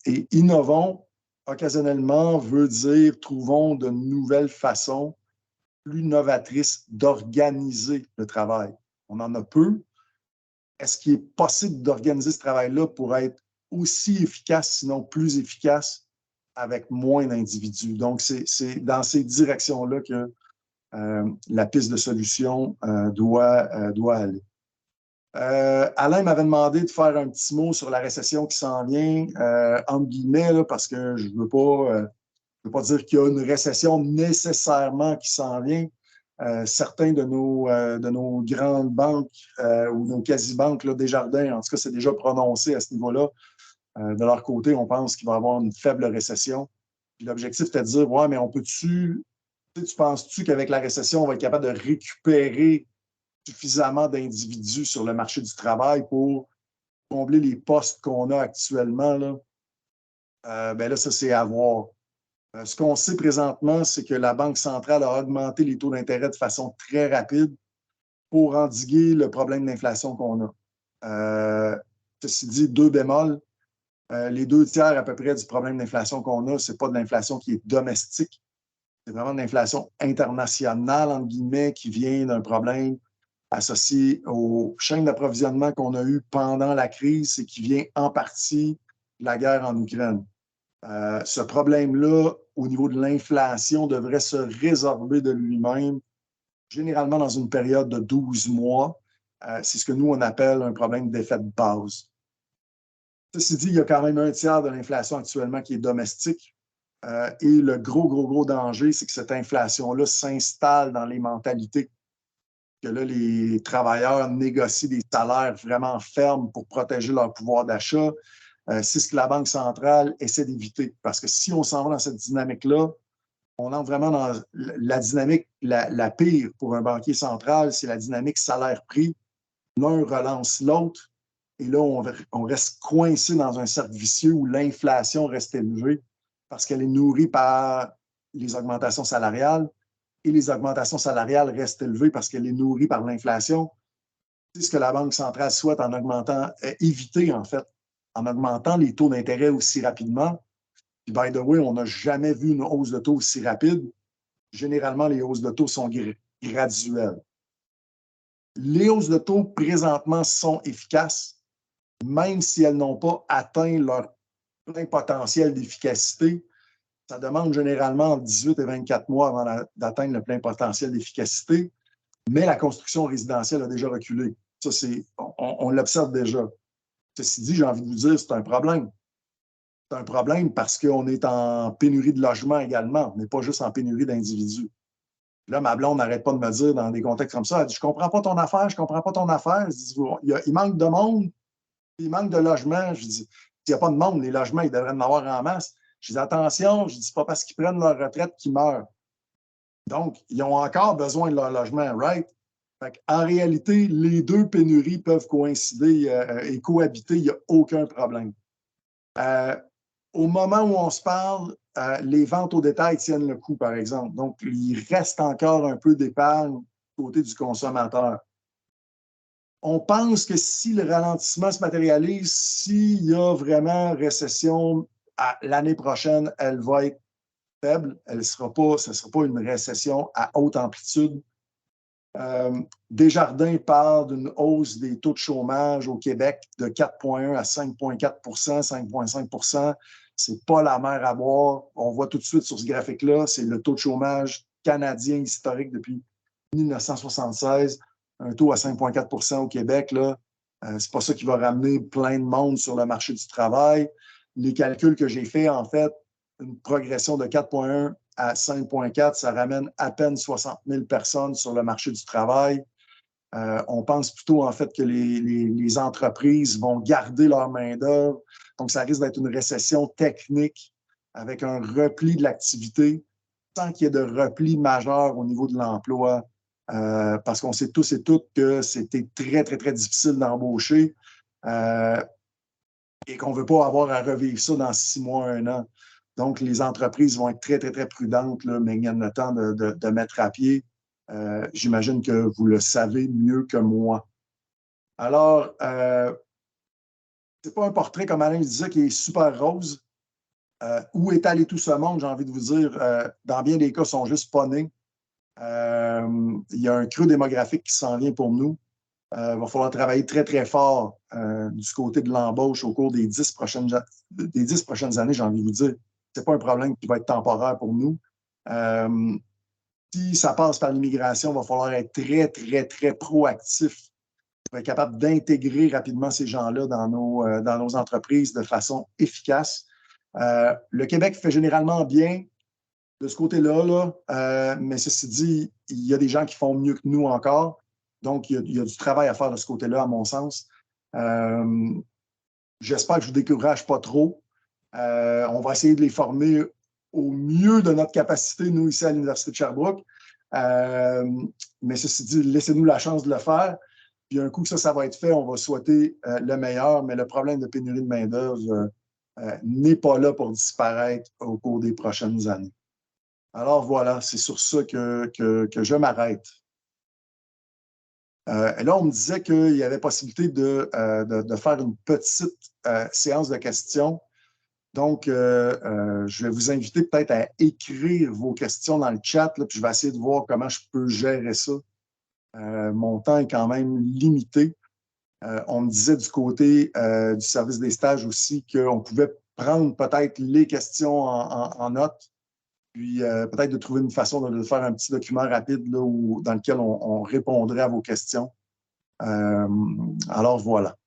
S2: Et innovons, occasionnellement, veut dire trouvons de nouvelles façons plus novatrices d'organiser le travail. On en a peu. Est-ce qu'il est possible d'organiser ce travail-là pour être aussi efficace, sinon plus efficace, avec moins d'individus? Donc, c'est dans ces directions-là que la piste de solution doit aller. Alain m'avait demandé de faire un petit mot sur la récession qui s'en vient, entre guillemets, là, parce que je ne veux pas dire qu'il y a une récession nécessairement qui s'en vient. Certains de nos grandes banques ou nos quasi-banques, là, Desjardins, en tout cas, c'est déjà prononcé à ce niveau-là. De leur côté, on pense qu'il va y avoir une faible récession. L'objectif était de dire, ouais, mais tu penses-tu qu'avec la récession, on va être capable de récupérer suffisamment d'individus sur le marché du travail pour combler les postes qu'on a actuellement, là, ben là, ça, c'est à voir. Ce qu'on sait présentement, c'est que la Banque centrale a augmenté les taux d'intérêt de façon très rapide pour endiguer le problème d'inflation qu'on a. Ceci dit, 2 bémols. Les 2 tiers à peu près du problème d'inflation qu'on a, ce n'est pas de l'inflation qui est domestique. C'est vraiment de l'inflation internationale, entre guillemets, qui vient d'un problème associé aux chaînes d'approvisionnement qu'on a eues pendant la crise et qui vient en partie de la guerre en Ukraine. Ce problème-là, au niveau de l'inflation, devrait se résorber de lui-même, généralement dans une période de 12 mois. C'est ce que nous, on appelle un problème d'effet de base. Ceci dit, il y a quand même 1 tiers de l'inflation actuellement qui est domestique. Et le gros danger, c'est que cette inflation-là s'installe dans les mentalités. Que là, les travailleurs négocient des salaires vraiment fermes pour protéger leur pouvoir d'achat. C'est ce que la Banque centrale essaie d'éviter. Parce que si on s'en va dans cette dynamique-là, on entre vraiment dans la dynamique la pire pour un banquier central, c'est la dynamique salaire-prix. L'un relance l'autre. Et là, on reste coincé dans un cercle vicieux où l'inflation reste élevée parce qu'elle est nourrie par les augmentations salariales et les augmentations salariales restent élevées parce qu'elle est nourrie par l'inflation. C'est ce que la Banque centrale souhaite en augmentant, éviter en fait, en augmentant les taux d'intérêt aussi rapidement. Puis, by the way, on n'a jamais vu une hausse de taux aussi rapide. Généralement, les hausses de taux sont graduelles. Les hausses de taux, présentement, sont efficaces, même si elles n'ont pas atteint leur plein potentiel d'efficacité. Ça demande généralement entre 18 et 24 mois avant d'atteindre le plein potentiel d'efficacité, mais la construction résidentielle a déjà reculé. Ça, on l'observe déjà. Ceci dit, j'ai envie de vous dire, c'est un problème. C'est un problème parce qu'on est en pénurie de logements également. On n'est pas juste en pénurie d'individus. Là, ma blonde n'arrête pas de me dire dans des contextes comme ça, elle dit, je ne comprends pas ton affaire, je ne comprends pas ton affaire. Je dis, il manque de monde, il manque de logements. Je dis, s'il n'y a pas de monde, les logements, ils devraient en avoir en masse. Je dis, attention, je dis, c'est pas parce qu'ils prennent leur retraite qu'ils meurent. Donc, ils ont encore besoin de leur logement, right? En réalité, les deux pénuries peuvent coïncider et cohabiter, il n'y a aucun problème. Au moment où on se parle, les ventes au détail tiennent le coup, par exemple. Donc, il reste encore un peu d'épargne du côté du consommateur. On pense que si le ralentissement se matérialise, s'il y a vraiment récession l'année prochaine, elle va être faible. Ce ne sera pas une récession à haute amplitude. Desjardins parle d'une hausse des taux de chômage au Québec de 4,1 à 5,4 5,5 %. Ce n'est pas la mer à boire. On voit tout de suite sur ce graphique-là, c'est le taux de chômage canadien historique depuis 1976. Un taux à 5,4 % au Québec, ce n'est pas ça qui va ramener plein de monde sur le marché du travail. Les calculs que j'ai faits, en fait, une progression de 4,1 à 5,4, ça ramène à peine 60 000 personnes sur le marché du travail. On pense plutôt, en fait, que les entreprises vont garder leur main-d'œuvre. Donc, ça risque d'être une récession technique avec un repli de l'activité sans qu'il y ait de repli majeur au niveau de l'emploi. Parce qu'on sait tous et toutes que c'était très, très, très difficile d'embaucher et qu'on ne veut pas avoir à revivre ça dans 6 mois, 1 an. Donc, les entreprises vont être très, très, très prudentes, là, mais il y a le temps de mettre à pied. J'imagine que vous le savez mieux que moi. Alors, ce n'est pas un portrait, comme Alain disait, qui est super rose. Où est allé tout ce monde, j'ai envie de vous dire, dans bien des cas, ils sont juste pas nés. Il y a un creux démographique qui s'en vient pour nous. Il va falloir travailler très, très fort du côté de l'embauche au cours des 10 prochaines années, j'ai envie de vous dire. Ce n'est pas un problème qui va être temporaire pour nous. Si ça passe par l'immigration, il va falloir être très, très, très proactif pour être capable d'intégrer rapidement ces gens-là dans nos entreprises de façon efficace. Le Québec fait généralement bien de ce côté-là, mais ceci dit, il y a des gens qui font mieux que nous encore. Donc, il y a du travail à faire de ce côté-là, à mon sens. J'espère que je ne vous décourage pas trop. On va essayer de les former au mieux de notre capacité, nous, ici à l'Université de Sherbrooke. Mais ceci dit, laissez-nous la chance de le faire. Puis un coup que ça va être fait, on va souhaiter le meilleur, mais le problème de pénurie de main-d'œuvre n'est pas là pour disparaître au cours des prochaines années. Alors voilà, c'est sur ça que je m'arrête. Et là, on me disait qu'il y avait possibilité de faire une petite séance de questions. Donc, je vais vous inviter peut-être à écrire vos questions dans le chat, là, puis je vais essayer de voir comment je peux gérer ça. Mon temps est quand même limité. On me disait du côté du service des stages aussi qu'on pouvait prendre peut-être les questions en note, puis peut-être de trouver une façon de faire un petit document rapide là, dans lequel on répondrait à vos questions. Alors voilà.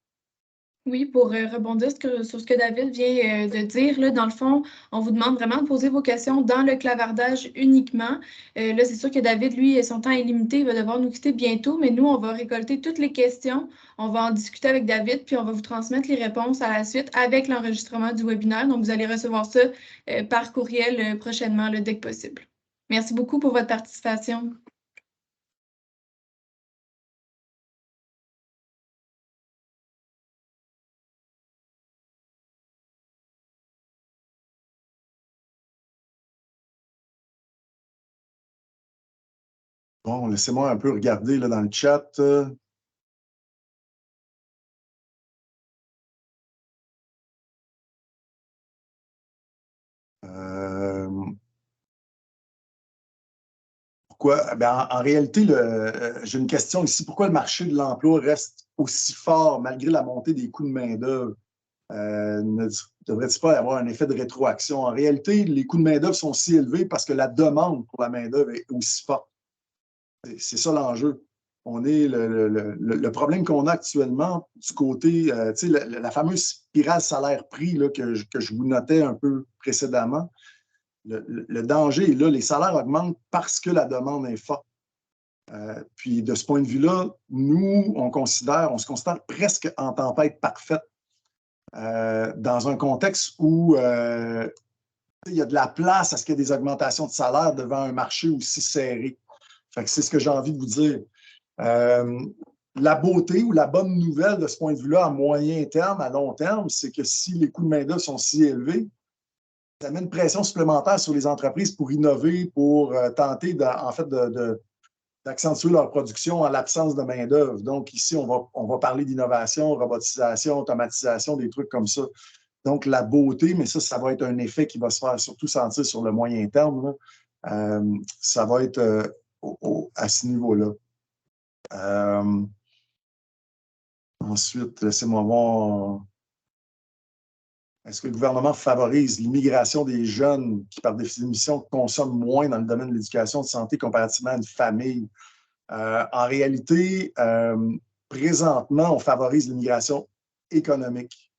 S4: Oui, pour rebondir sur ce que David vient de dire, là, dans le fond, on vous demande vraiment de poser vos questions dans le clavardage uniquement. Là, c'est sûr que David, lui, son temps est limité, il va devoir nous quitter bientôt, mais nous, on va récolter toutes les questions, on va en discuter avec David, puis on va vous transmettre les réponses à la suite avec l'enregistrement du webinaire. Donc, vous allez recevoir ça par courriel prochainement, là, dès que possible. Merci beaucoup pour votre participation.
S2: Bon, laissez-moi un peu regarder là, dans le chat. Pourquoi? Ben, en réalité, j'ai une question ici. Pourquoi le marché de l'emploi reste aussi fort malgré la montée des coûts de main-d'œuvre? Ne devrait-il pas y avoir un effet de rétroaction? En réalité, les coûts de main-d'œuvre sont si élevés parce que la demande pour la main-d'œuvre est aussi forte. C'est ça l'enjeu. Le problème qu'on a actuellement du côté, la fameuse spirale salaire-prix que je vous notais un peu précédemment, le danger est là. Les salaires augmentent parce que la demande est forte. Puis de ce point de vue-là, nous, on se considère presque en tempête parfaite dans un contexte où il y a de la place à ce qu'il y ait des augmentations de salaire devant un marché aussi serré. Fait que c'est ce que j'ai envie de vous dire. La beauté ou la bonne nouvelle de ce point de vue-là, à moyen terme, à long terme, c'est que si les coûts de main-d'œuvre sont si élevés, ça met une pression supplémentaire sur les entreprises pour innover, pour tenter d'accentuer leur production en l'absence de main-d'œuvre. Donc, ici, on va parler d'innovation, robotisation, automatisation, des trucs comme ça. Donc, la beauté, mais ça va être un effet qui va se faire surtout sentir sur le moyen terme. Ça va être à ce niveau-là. Ensuite, laissez-moi voir. Est-ce que le gouvernement favorise l'immigration des jeunes qui, par définition, consomment moins dans le domaine de l'éducation de santé comparativement à une famille? En réalité, présentement, on favorise l'immigration économique.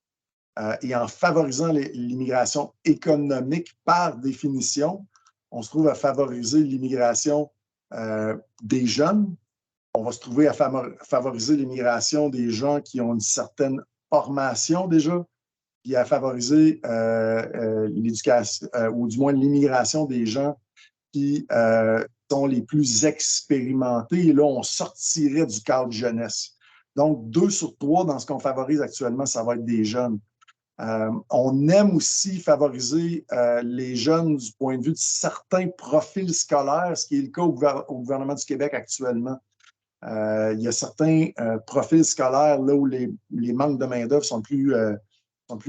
S2: Et en favorisant l'immigration économique, par définition, on se trouve à favoriser l'immigration des jeunes. On va se trouver à favoriser l'immigration des gens qui ont une certaine formation déjà, puis à favoriser l'éducation, ou du moins l'immigration des gens qui sont les plus expérimentés. Et là, on sortirait du cadre jeunesse. Donc, 2 sur 3 dans ce qu'on favorise actuellement, ça va être des jeunes. On aime aussi favoriser les jeunes du point de vue de certains profils scolaires, ce qui est le cas au gouvernement du Québec actuellement. Il y a certains profils scolaires là où les manques de main-d'œuvre sont plus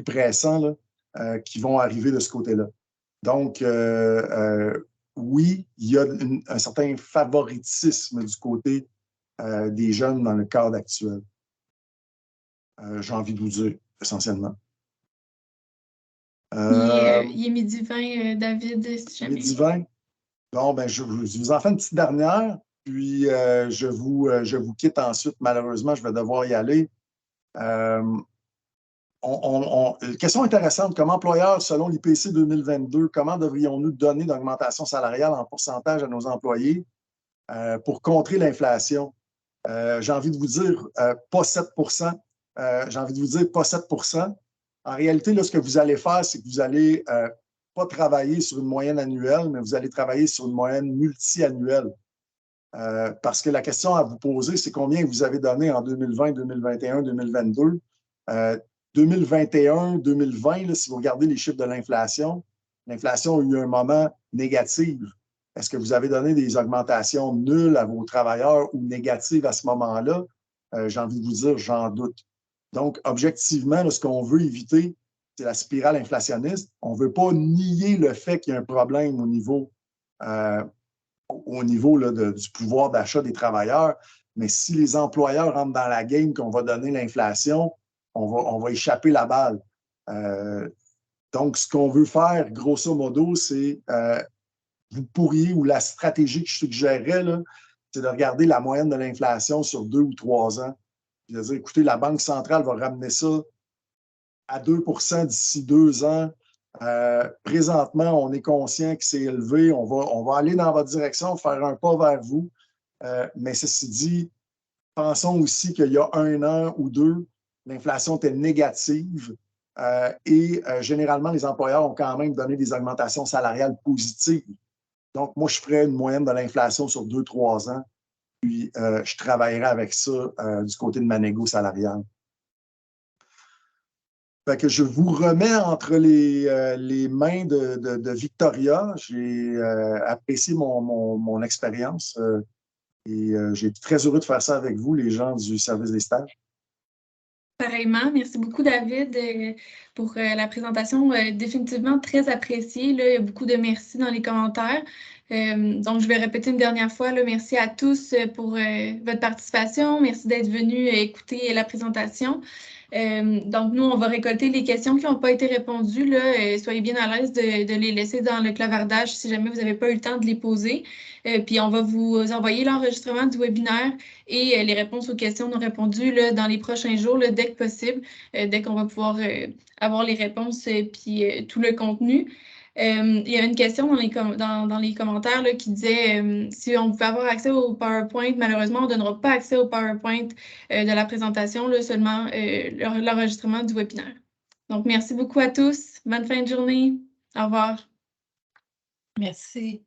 S2: pressants là, qui vont arriver de ce côté-là. Donc, oui, il y a un certain favoritisme du côté des jeunes dans le cadre actuel. J'ai envie de vous dire, essentiellement.
S4: Il est 12h20, David, si jamais.
S2: 12h20? Bon, ben, je vous en fais une petite dernière, puis je vous quitte ensuite. Malheureusement, je vais devoir y aller. Question intéressante. Comme employeur, selon l'IPC 2022, comment devrions-nous donner d'augmentation salariale en pourcentage à nos employés pour contrer l'inflation? J'ai envie de vous dire pas 7 j'ai envie de vous dire pas 7 En réalité, là, ce que vous allez faire, c'est que vous allez pas travailler sur une moyenne annuelle, mais vous allez travailler sur une moyenne multi-annuelle. parce que la question à vous poser, c'est combien vous avez donné en 2020, 2021, 2022. 2021, 2020, là, si vous regardez les chiffres de l'inflation a eu un moment négatif. Est-ce que vous avez donné des augmentations nulles à vos travailleurs ou négatives à ce moment-là? J'ai envie de vous dire, j'en doute. Donc, objectivement, là, ce qu'on veut éviter, c'est la spirale inflationniste. On ne veut pas nier le fait qu'il y a un problème au niveau là, du pouvoir d'achat des travailleurs, mais si les employeurs rentrent dans la game qu'on va donner l'inflation, on va échapper la balle. Donc, ce qu'on veut faire, grosso modo, c'est vous pourriez, ou la stratégie que je suggérerais, c'est de regarder la moyenne de l'inflation sur 2 ou 3 ans. Puis de dire, écoutez, la Banque centrale va ramener ça à 2 % d'ici 2 ans. Présentement, on est conscient que c'est élevé. On va aller dans votre direction, faire un pas vers vous. Mais ceci dit, pensons aussi qu'il y a 1 an ou 2, l'inflation était négative. Généralement, les employeurs ont quand même donné des augmentations salariales positives. Donc, moi, je ferais une moyenne de l'inflation sur 2-3 ans, puis je travaillerai avec ça du côté de ma négo salariale. Fait que je vous remets entre les mains de Victoria. J'ai apprécié mon expérience et j'ai été très heureux de faire ça avec vous, les gens du service des stages.
S4: Pareillement, merci beaucoup David pour la présentation définitivement très appréciée. Là, il y a beaucoup de merci dans les commentaires. Donc, je vais répéter une dernière fois. Là, merci à tous pour votre participation. Merci d'être venus écouter la présentation. Donc, nous, on va récolter les questions qui n'ont pas été répondues. Là, soyez bien à l'aise de les laisser dans le clavardage si jamais vous n'avez pas eu le temps de les poser. Puis, on va vous envoyer l'enregistrement du webinaire et les réponses aux questions non répondues là, dans les prochains jours, là, dès que possible, dès qu'on va pouvoir avoir les réponses et puis tout le contenu. Il y a une question dans les commentaires là, qui disait si on pouvait avoir accès au PowerPoint, malheureusement, on ne donnera pas accès au PowerPoint de la présentation, là, seulement l'enregistrement du webinaire. Donc, merci beaucoup à tous. Bonne fin de journée. Au revoir.
S3: Merci.